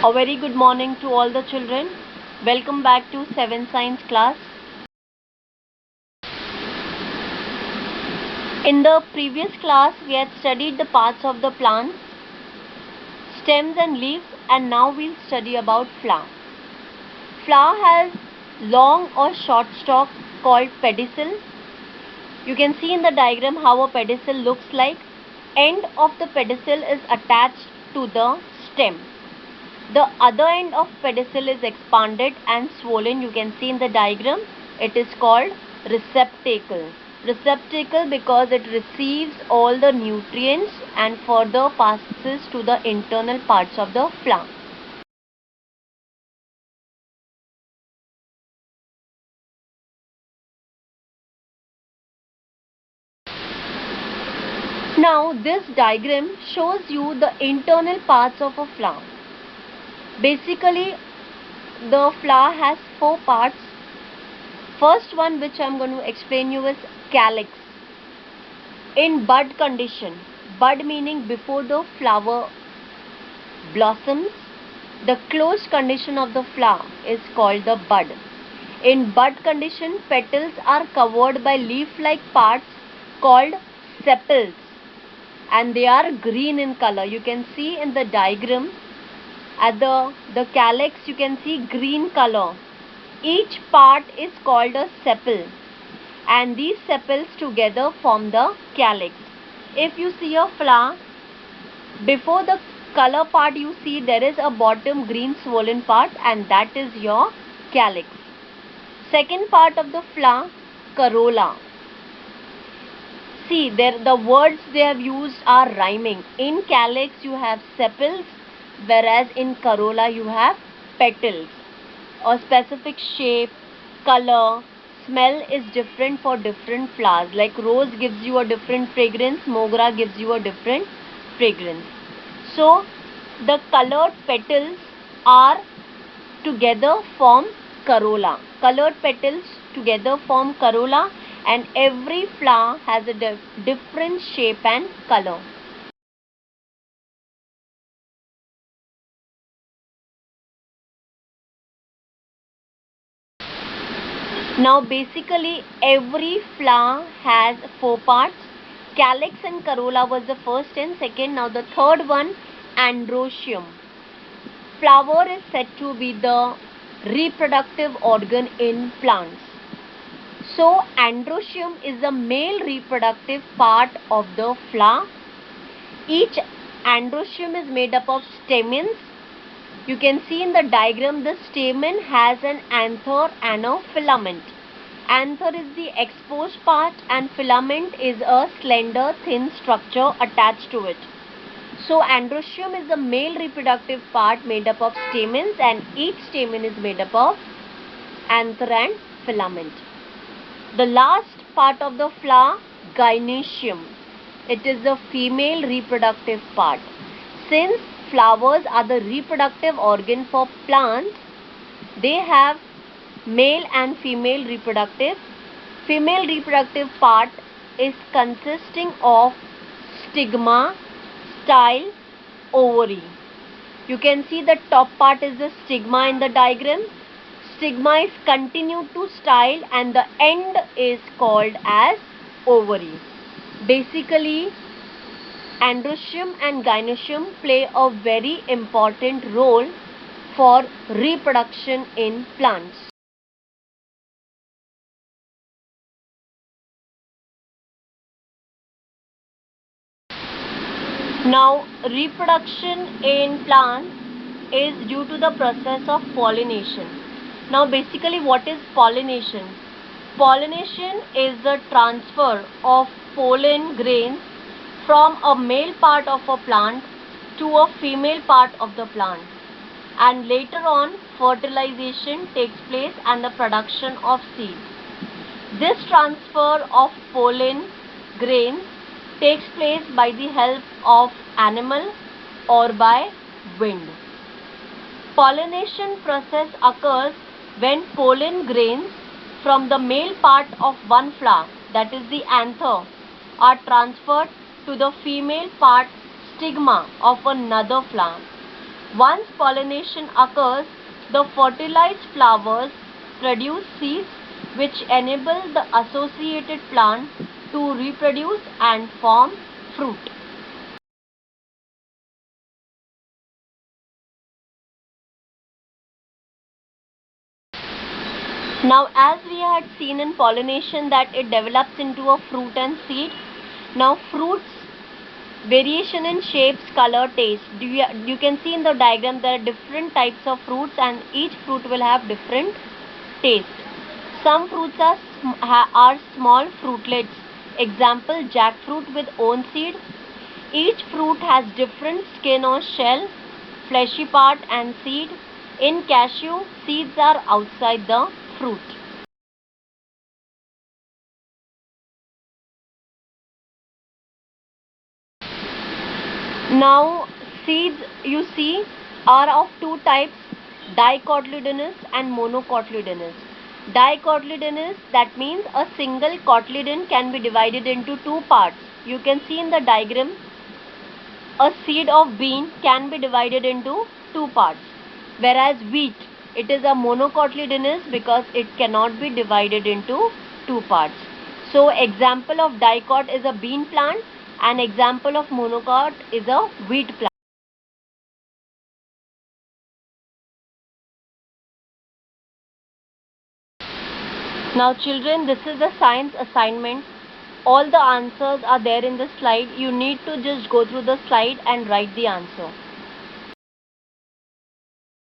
A very good morning to all the children. Welcome back to 7 Science class. In the previous class, we had studied the parts of the plant, stems and leaves, and now we'll study about flower. Flower has long or short stalk called pedicel. You can see in the diagram how a pedicel looks like. End of the pedicel is attached to the stem. The other end of pedicel is expanded and swollen. You can see in the diagram. It is called receptacle. Receptacle because it receives all the nutrients and further passes to the internal parts of the flower. Now this diagram shows you the internal parts of a flower. Basically, the flower has 4 parts. First one which I am going to explain you is calyx. In bud condition, bud meaning before the flower blossoms, the closed condition of the flower is called the bud. In bud condition, petals are covered by leaf-like parts called sepals and they are green in color. You can see in the diagram at the calyx, you can see green color. Each part is called a sepal and these sepals together form the calyx. If you see a flower, before the color part you see there is a bottom green swollen part and that is your calyx. Second part of the flower, corolla. See, there the words they have used are rhyming. In calyx you have sepals, whereas in corolla you have petals. A specific shape, color, smell is different for different flowers. Like rose gives you a different fragrance, mogra gives you a different fragrance. So the colored petals are together form corolla. Colored petals together form corolla and every flower has a different shape and color. Now basically every flower has 4 parts. Calyx and corolla was the first and second. Now the third one, androecium. Flower is said to be the reproductive organ in plants. So androecium is the male reproductive part of the flower. Each androecium is made up of stamens. You can see in the diagram the stamen has an anther and a filament. Anther is the exposed part and filament is a slender thin structure attached to it. So androecium is the male reproductive part made up of stamens and each stamen is made up of anther and filament. The last part of the flower, gynoecium. It is the female reproductive part. Since flowers are the reproductive organ for plants, they have male and female reproductive. Female reproductive part is consisting of stigma, style, ovary. You can see the top part is the stigma in the diagram. Stigma is continued to style and the end is called as ovary. Basically, androecium and gynoecium play a very important role for reproduction in plants. Now, reproduction in plants is due to the process of pollination. Now, basically, what is pollination? Pollination is the transfer of pollen grains from a male part of a plant to a female part of the plant, and later on fertilization takes place and the production of seeds. This transfer of pollen grains takes place by the help of animal or by wind. Pollination process occurs when pollen grains from the male part of one flower, that is the anther, are transferred to the female part stigma of another flower. Once pollination occurs, the fertilized flowers produce seeds which enable the associated plant to reproduce and form fruit. Now, as we had seen in pollination that it develops into a fruit and seed, now fruits variation in shapes, color, taste. You can see in the diagram there are different types of fruits and each fruit will have different taste. Some fruits are small fruitlets. Example, jackfruit with own seed. Each fruit has different skin or shell, fleshy part and seed. In cashew, seeds are outside the fruit. Now, seeds you see are of two types, dicotyledonous and monocotyledonous. Dicotyledonous, that means a single cotyledon can be divided into two parts. You can see in the diagram, a seed of bean can be divided into two parts. Whereas wheat, it is a monocotyledonous because it cannot be divided into two parts. So example of dicot is a bean plant and example of monocot is a wheat plant. Now children, this is the science assignment. All the answers are there in the slide. You need to just go through the slide and write the answer.